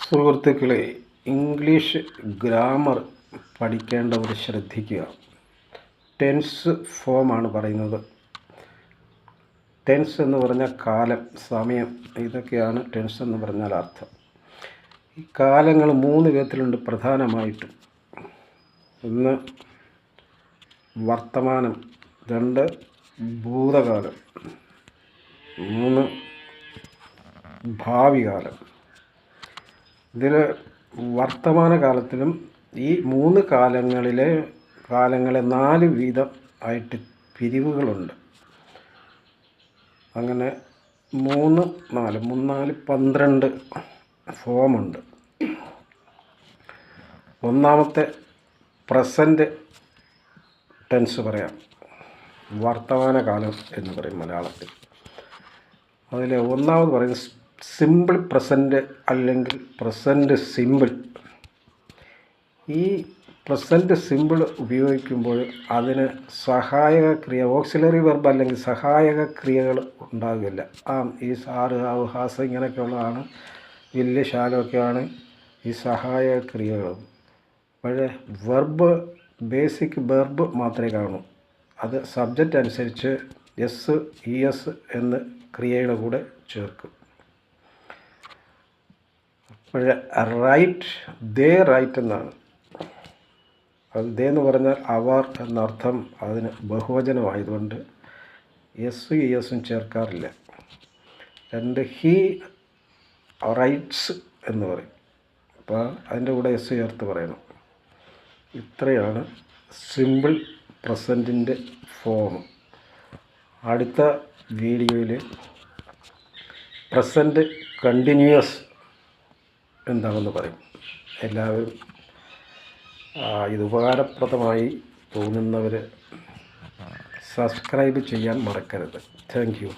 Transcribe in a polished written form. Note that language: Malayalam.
സുഹൃത്തുക്കളെ, ഇംഗ്ലീഷ് ഗ്രാമർ പഠിക്കേണ്ടവർ ശ്രദ്ധിക്കുക. ടെൻസ് ഫോമാണ് പറയുന്നത്. ടെൻസ് എന്ന് പറഞ്ഞാൽ കാലം, സമയം, ഇതൊക്കെയാണ് ടെൻസ് എന്ന് പറഞ്ഞാൽ അർത്ഥം. ഈ കാലങ്ങൾ 3 വിധത്തിലുണ്ട് പ്രധാനമായിട്ടും. 1 വർത്തമാനം, 2 ഭൂതകാലം, 3 ഭാവി കാലം. ഇതിൽ വർത്തമാനകാലത്തിലും ഈ 3 കാലങ്ങളെ 4 വീതം ആയിട്ട് പിരിവുകളുണ്ട്. അങ്ങനെ 3, 4, 12 ഫോമുണ്ട്. ഒന്നാമത്തെ പ്രസൻറ്റ് ടെൻസ് പറയാം, വർത്തമാനകാലം എന്ന് പറയും മലയാളത്തിൽ. അതിൽ ഒന്നാമത് പറയുന്നത് സിമ്പിൾ പ്രസൻറ്റ് അല്ലെങ്കിൽ പ്രസൻറ്റ് സിമ്പിൾ. ഈ പ്രസൻറ്റ് സിമ്പിൾ ഉപയോഗിക്കുമ്പോൾ അതിന് സഹായക ക്രിയ, ഓക്സിലറി വെർബ് അല്ലെങ്കിൽ സഹായക ക്രിയകൾ ഉണ്ടാകില്ല. ഈ സാറ്, ഹാസ് ഇങ്ങനെയൊക്കെയുള്ളതാണ്, വലിയ ശാലമൊക്കെയാണ് ഈ സഹായക ക്രിയകൾ. പക്ഷേ വെർബ്, ബേസിക് വെർബ് മാത്രമേ കാണൂ. അത് സബ്ജക്റ്റ് അനുസരിച്ച് എസ്, ഇ എസ് എന്ന് ക്രിയയുടെ കൂടെ ചേർക്കും. പക്ഷേ റൈറ്റ്, ദേ റൈറ്റ് എന്നാണ്. അത് ദേ എന്ന് പറഞ്ഞാൽ അവർ എന്നർത്ഥം. അതിന് ബഹുവചനമായതുകൊണ്ട് എസും ഇ എസും ചേർക്കാറില്ല. 2 ഹീ റൈറ്റ്സ് എന്ന് പറയും. അപ്പോൾ അതിൻ്റെ കൂടെ എസ് ചേർത്ത് പറയണം. ഇത്രയാണ് സിമ്പിൾ പ്രസൻറ്റിൻ്റെ ഫോം. അടുത്ത വീഡിയോയിൽ പ്രസൻറ്റ് കണ്ടിന്യൂസ് എന്താണെന്ന് പറയും. എല്ലാവരും ഇത് ഉപകാരപ്രദമായി തോന്നുന്നവർ സബ്സ്ക്രൈബ് ചെയ്യാൻ മറക്കരുത്. Thank you.